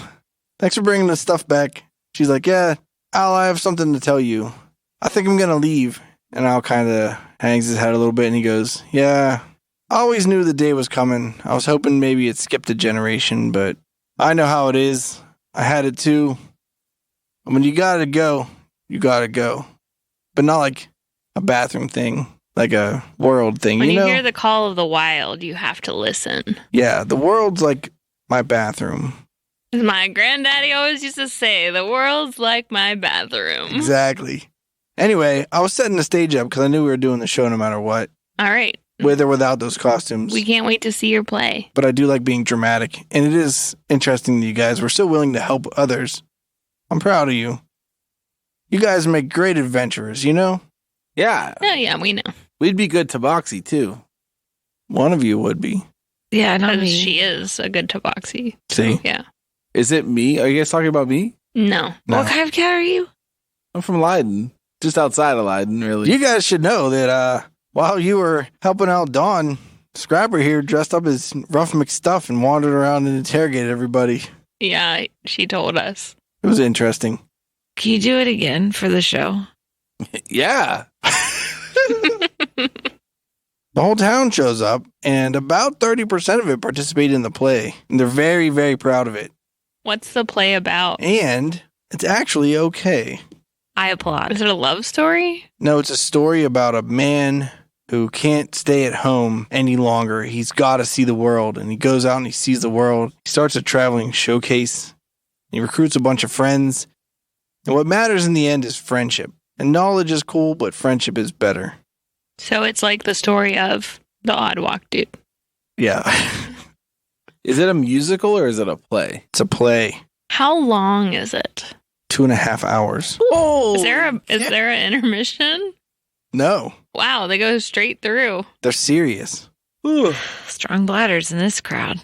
thanks for bringing the stuff back. She's like, yeah, Al, I have something to tell you. I think I'm going to leave. And Al kind of hangs his head a little bit, and he goes, yeah, I always knew the day was coming. I was hoping maybe it skipped a generation, but I know how it is. I had it too. When you gotta go, you gotta go. But not like a bathroom thing, like a world thing. When you know? hear the call of the wild, you have to listen. Yeah, the world's like my bathroom. As my granddaddy always used to say, the world's like my bathroom. Exactly. Anyway, I was setting the stage up because I knew we were doing the show no matter what, All right. with or without those costumes. We can't wait to see your play. But I do like being dramatic, and it is interesting that you guys were so willing to help others. I'm proud of you. You guys make great adventurers, you know? Yeah. Oh, yeah, we know. We'd be good tabaxi, too. One of you would be. Yeah, not Because me. she is a good tabaxi. See? Yeah. Is it me? Are you guys talking about me? No. No. What kind of cat are you? I'm from Leiden. Just outside of Leiden, really. You guys should know that while you were helping out Dawn, Scrapper here dressed up as Rough McStuff and wandered around and interrogated everybody. Yeah, she told us. It was interesting. Can you do it again for the show? Yeah. The whole town shows up, and about 30% of it participate in the play. And they're very, very proud of it. What's the play about? And it's actually okay. I applaud. Is it a love story? No, it's a story about a man who can't stay at home any longer. He's got to see the world, and he goes out and he sees the world. He starts a traveling showcase. He recruits a bunch of friends. And what matters in the end is friendship. And knowledge is cool, but friendship is better. So it's like the story of the Oddwalk dude. Yeah, Is it a musical or is it a play? it's a play. How long is it? 2.5 hours. Oh, Is there an intermission? No, Wow, they go straight through. they're serious. Strong bladders in this crowd.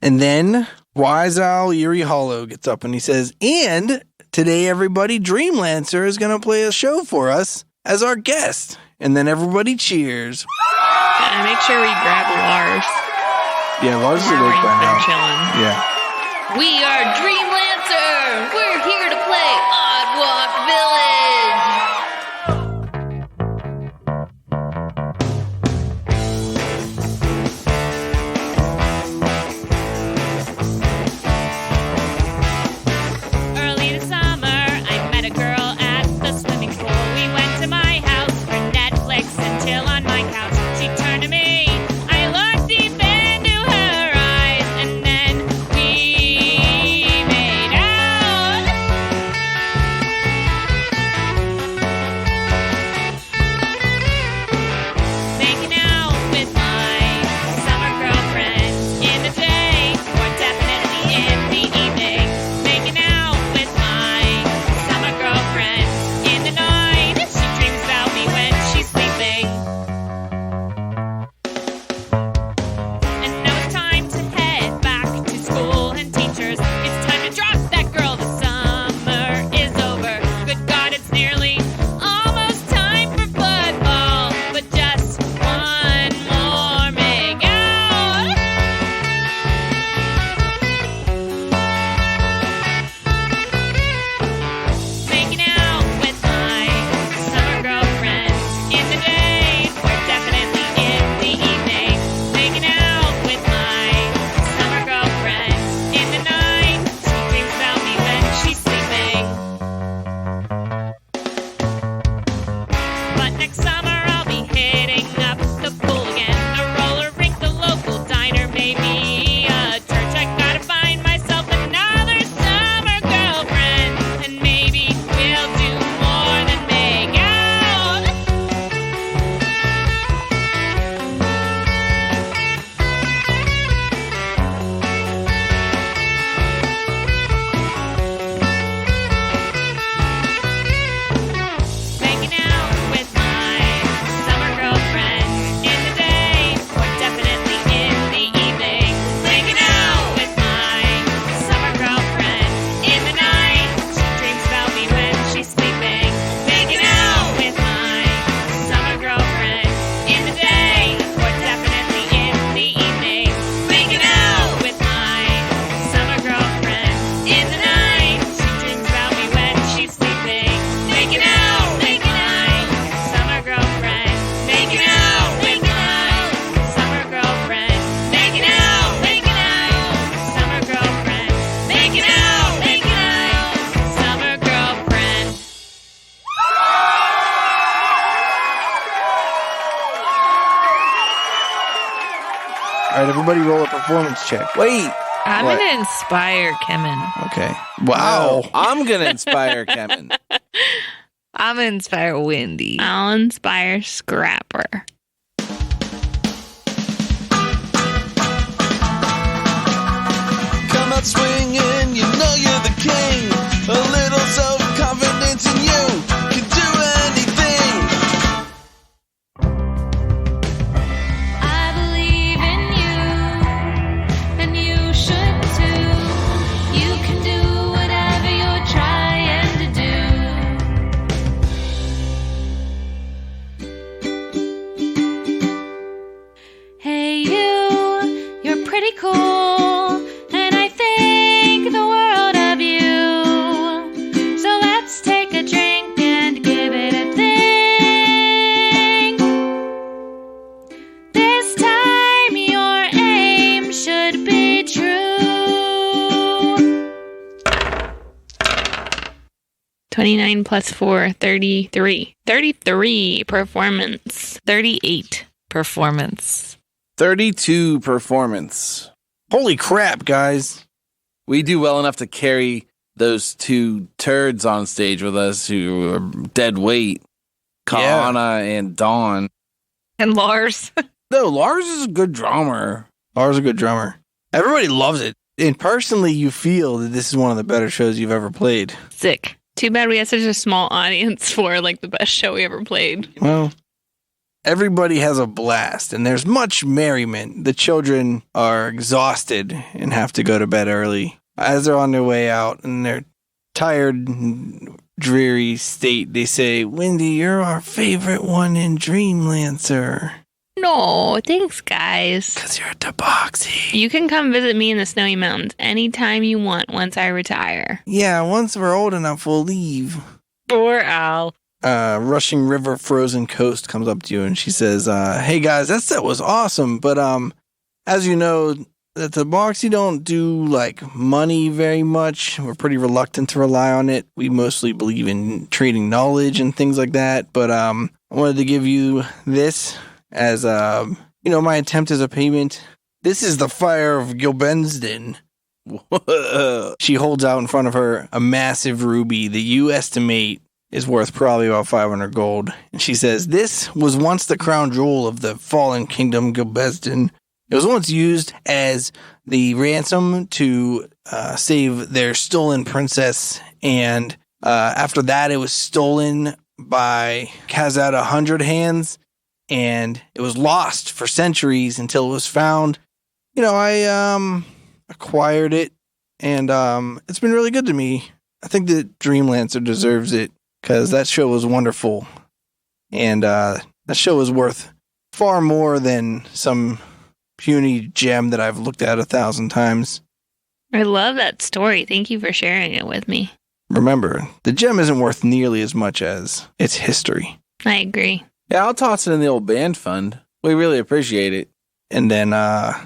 And then Wise Owl Erie Hollow gets up and he says, and today everybody, Dreamlancer is going to play a show for us as our guest. And then everybody cheers. And make sure we grab Lars. Yeah, Lars is He's awake by been now. chilling. Yeah. We are Dreamlancer! We're here to play Oddwalk Village! Early this summer, I met a girl at the swimming pool. We went to my house for Netflix until on my couch she turned to me. I looked deep into her eyes and then we made out. Making out with my summer girlfriend in the day, or definitely in the evening. Making out with my summer girlfriend in the night. She dreams about me when she's sleeping. And now it's time to head back to school and teachers. It's time to drop that girl. The summer is over. Good God, it's nearly almost time for football. But just one more make out. Making out with my summer girlfriend in the day, or definitely in the evening. Making out with my summer girlfriend in the night. She dreams about me when she's sleeping. But next summer I'll be hitting up the pool again, a roller rink, the local diner, maybe a church. I gotta find myself another summer girlfriend, and maybe we'll do more than make out. Making out with my right, everybody roll a performance check. Wait. I'm What? going to inspire Kemen. Okay. Wow. No, I'm going to inspire Kevin. I'm going to inspire Wendy. I'll inspire Scrapper. Come out swinging, you know you're the king. A little self-confidence in you can do anything. I believe in you, and you should too. You can do whatever you're trying to do. Hey you, you're pretty cool, and I think the world of you. So let's take a drink and give it a think. This time your aim should be true. 29 plus 4, 33. 33 performance. 38 performance. 32 performance. Holy crap, guys. We do well enough to carry those two turds on stage with us who are dead weight. Yeah. Kaana and Dawn. And Lars. No, Lars is a good drummer. Lars is a good drummer. Everybody loves it. And personally, you feel that this is one of the better shows you've ever played. Sick. Too bad we had such a small audience for like the best show we ever played. Well, everybody has a blast, and there's much merriment. The children are exhausted and have to go to bed early. As they're on their way out in their tired, dreary state, they say, Wendy, you're our favorite one in Dreamlancer. No, thanks guys. Because you're a tabaxi. You can come visit me in the Snowy Mountains anytime you want once I retire. Yeah, once we're old enough, we'll leave. Poor Al. Rushing River Frozen Coast comes up to you and she says, hey guys, that set was awesome, but as you know, the Tabaxi don't do like money very much. We're pretty reluctant to rely on it. We mostly believe in trading knowledge and things like that, but I wanted to give you this as my attempt as a payment. This is the Fire of Gilbensden. She holds out in front of her a massive ruby that you estimate is worth probably about 500 gold. And she says, this was once the crown jewel of the fallen kingdom Gilbesden. It was once used as the ransom to save their stolen princess. And after that, it was stolen by Kazat 100 Hands. And it was lost for centuries until it was found. I acquired it. And it's been really good to me. I think that Dreamlancer deserves it. Because that show was wonderful. And that show is worth far more than some puny gem that I've looked at 1,000 times. I love that story. Thank you for sharing it with me. Remember, the gem isn't worth nearly as much as its history. I agree. Yeah, I'll toss it in the old band fund. We really appreciate it. And then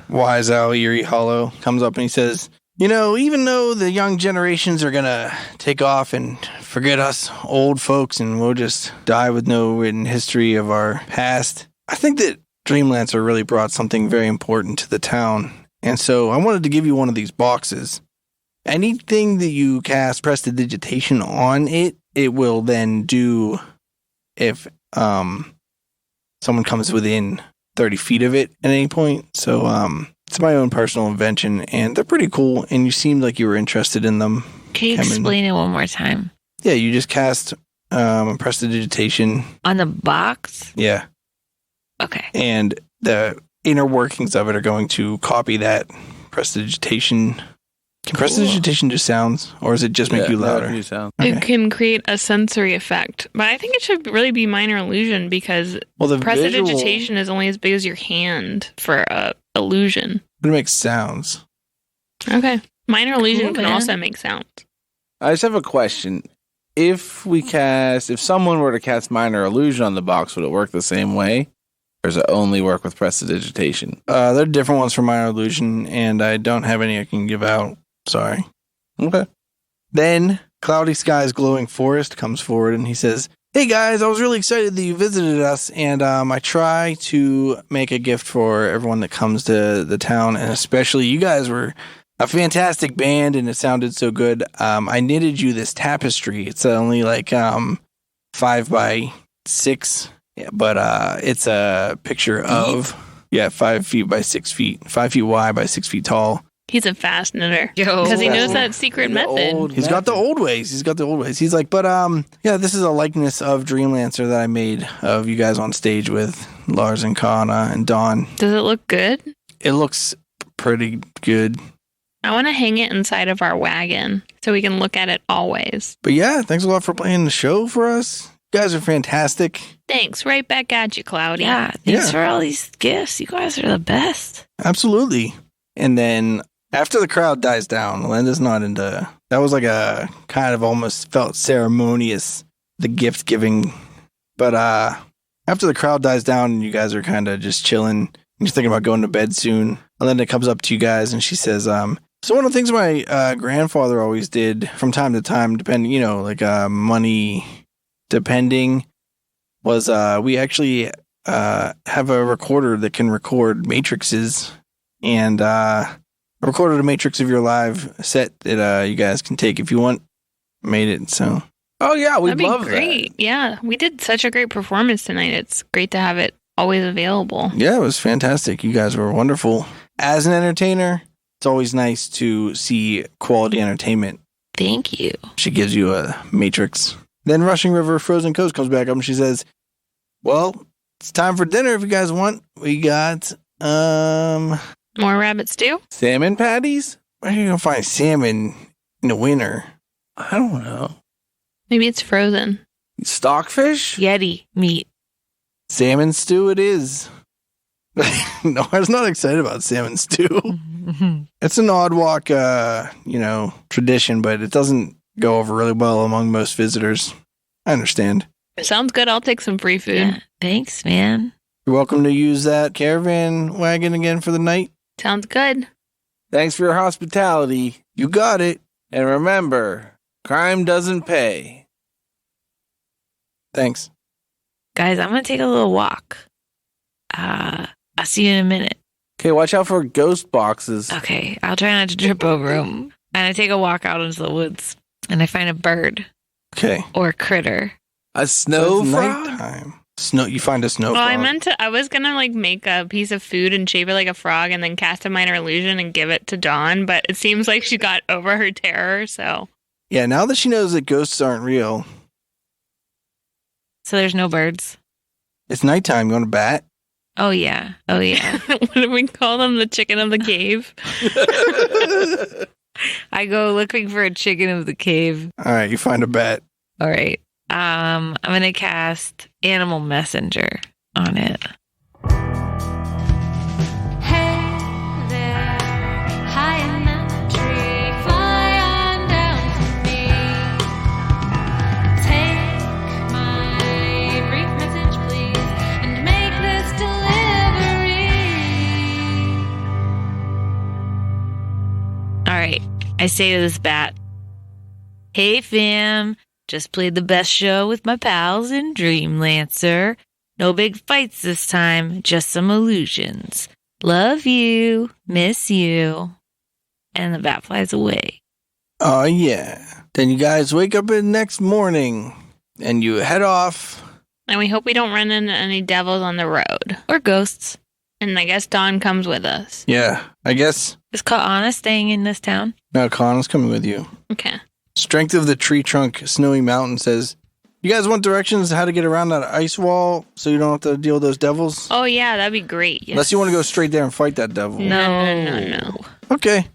Wise Owl Eerie Hollow comes up and he says, even though the young generations are going to take off and forget us old folks and we'll just die with no written history of our past, I think that Dreamlancer really brought something very important to the town. And so I wanted to give you one of these boxes. Anything that you cast prestidigitation on it, it will then do if someone comes within 30 feet of it at any point. So it's my own personal invention, and they're pretty cool, and you seemed like you were interested in them. Can you explain it one more time? Yeah, you just cast prestidigitation. On the box? Yeah. Okay. And the inner workings of it are going to copy that prestidigitation. Can prestidigitation just sounds, or does it just make you louder? New sound. It can create a sensory effect. But I think it should really be minor illusion because The prestidigitation is only as big as your hand for a illusion. It makes sounds. Okay. Minor illusion can man. also make sounds. I just have a question. If someone were to cast minor illusion on the box, would it work the same way? Or does it only work with prestidigitation? There are different ones for minor illusion, and I don't have any I can give out. Sorry. Okay. Then Cloudy Skies Glowing Forest comes forward and he says, Hey guys, I was really excited that you visited us, and I try to make a gift for everyone that comes to the town, and especially you guys were a fantastic band, and it sounded so good. I knitted you this tapestry. It's only like 5 by 6, but it's a picture of 5 feet by 6 feet, 5 feet wide by 6 feet tall. He's a fast knitter. Yo. Because he knows that secret method. He's got the old ways. He's like, but this is a likeness of Dreamlancer that I made of you guys on stage with Lars and Kana and Dawn. Does it look good? It looks pretty good. I want to hang it inside of our wagon so we can look at it always. But yeah, thanks a lot for playing the show for us. You guys are fantastic. Thanks. Right back at you, Cloudy. Yeah, thanks for all these gifts. You guys are the best. Absolutely. And then after the crowd dies down, Linda's not into... That was like a kind of almost felt ceremonious, the gift giving. But after the crowd dies down and you guys are kind of just chilling, you're thinking about going to bed soon, Linda comes up to you guys and she says, so one of the things my grandfather always did from time to time, depending, money depending, was we actually have a recorder that can record matrices, and recorded a matrix of your live set that you guys can take if you want. Made it, so. Oh, yeah, we'd That'd be love great. that. Yeah, we did such a great performance tonight. It's great to have it always available. Yeah, it was fantastic. You guys were wonderful. As an entertainer, it's always nice to see quality entertainment. Thank you. She gives you a matrix. Then Rushing River Frozen Coast comes back up and she says, well, it's time for dinner if you guys want. We got, More rabbit stew? Salmon patties? where are you going to find salmon in the winter? I don't know. Maybe it's frozen. Stockfish? Yeti meat. Salmon stew it is. No, I was not excited about salmon stew. It's an Oddwalk, tradition, but it doesn't go over really well among most visitors. I understand. Sounds good. I'll take some free food. Yeah, thanks, man. You're welcome to use that caravan wagon again for the night. Sounds good. Thanks for your hospitality. You got it. And remember, crime doesn't pay. Thanks. Guys, I'm going to take a little walk. I'll see you in a minute. Okay, watch out for ghost boxes. Okay, I'll try not to trip over them. And I take a walk out into the woods, and I find a bird Okay. or a critter. A snow It's frog? nighttime. You find a snow Well, frog. I was gonna make a piece of food and shape it like a frog and then cast a minor illusion and give it to Dawn, but it seems like she got over her terror, so. Yeah, now that she knows that ghosts aren't real, So there's no birds. it's nighttime. You want to bat? Oh, yeah. Oh, yeah. What do we call them? The chicken of the cave? I go looking for a chicken of the cave. All right, you find a bat. All right. I'm going to cast Animal Messenger on it. Hey there, high in that tree, fly on down to me. Take my brief message, please, and make this delivery. All right. I say to this bat, hey, fam. Just played the best show with my pals in Dreamlancer. No big fights this time, just some illusions. Love you. Miss you. And the bat flies away. Oh, yeah. Then you guys wake up the next morning and you head off. And we hope we don't run into any devils on the road. Or ghosts. And I guess Dawn comes with us. Yeah, I guess. Is Kaana staying in this town? No, Connor's coming with you. Okay. Strength of the tree trunk, snowy mountain says, you guys want directions how to get around that ice wall so you don't have to deal with those devils? Oh, yeah, that'd be great. Yes. Unless you want to go straight there and fight that devil. No. Okay.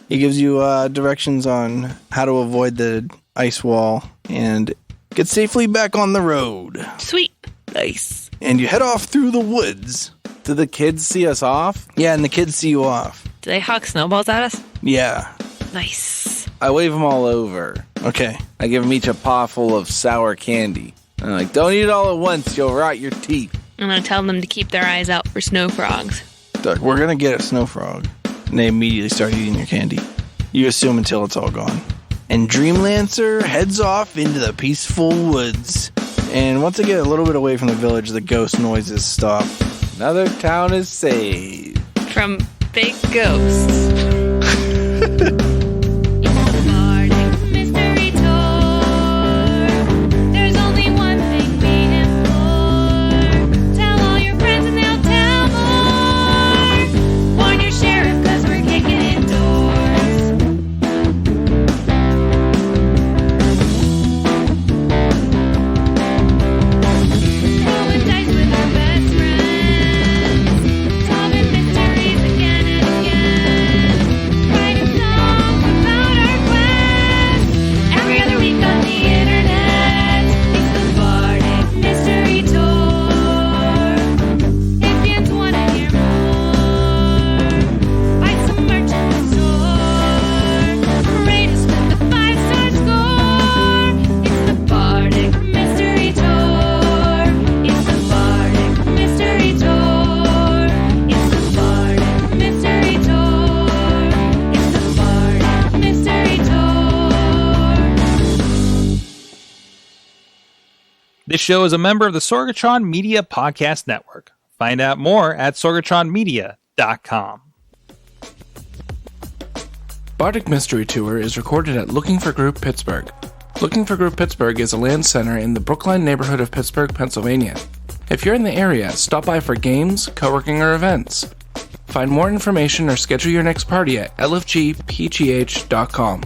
He gives you directions on how to avoid the ice wall and get safely back on the road. Sweet. Nice. And you head off through the woods. Did the kids see us off? Yeah, and the kids see you off. Do they huck snowballs at us? Yeah. Nice. I wave them all over. Okay. I give them each a paw full of sour candy. I'm like, don't eat it all at once. You'll rot your teeth. I'm going to tell them to keep their eyes out for snow frogs. Doug, we're going to get a snow frog. And they immediately start eating your candy. You assume until it's all gone. And Dreamlancer heads off into the peaceful woods. And once I get a little bit away from the village, the ghost noises stop. Another town is saved. From big ghosts. Bardic Mystery Tour. There's only one thing we implore. Tell all your friends and they'll tell more. Warn your sheriff 'cause we're kicking in doors. Rolling dice with our best friends. Solving mysteries again and again. Writing songs about our quest. Every other week on the internet. It's the Bardic Mystery Tour. If fans want to hear more, buy some merch in the store. Rate us with a 5-star score. It's the Bardic Mystery Tour. It's the Bardic Mystery Tour. It's the Bardic Mystery Tour. It's the Bardic Mystery Tour. This show is a member of the Sorgatron Media Podcast Network. Find out more at sorgatronmedia.com. Bardic Mystery Tour is recorded at Looking for Group Pittsburgh. Looking for Group Pittsburgh is a land center in the Brookline neighborhood of Pittsburgh, Pennsylvania. If you're in the area, stop by for games, co-working, or events. Find more information or schedule your next party at lfgpgh.com.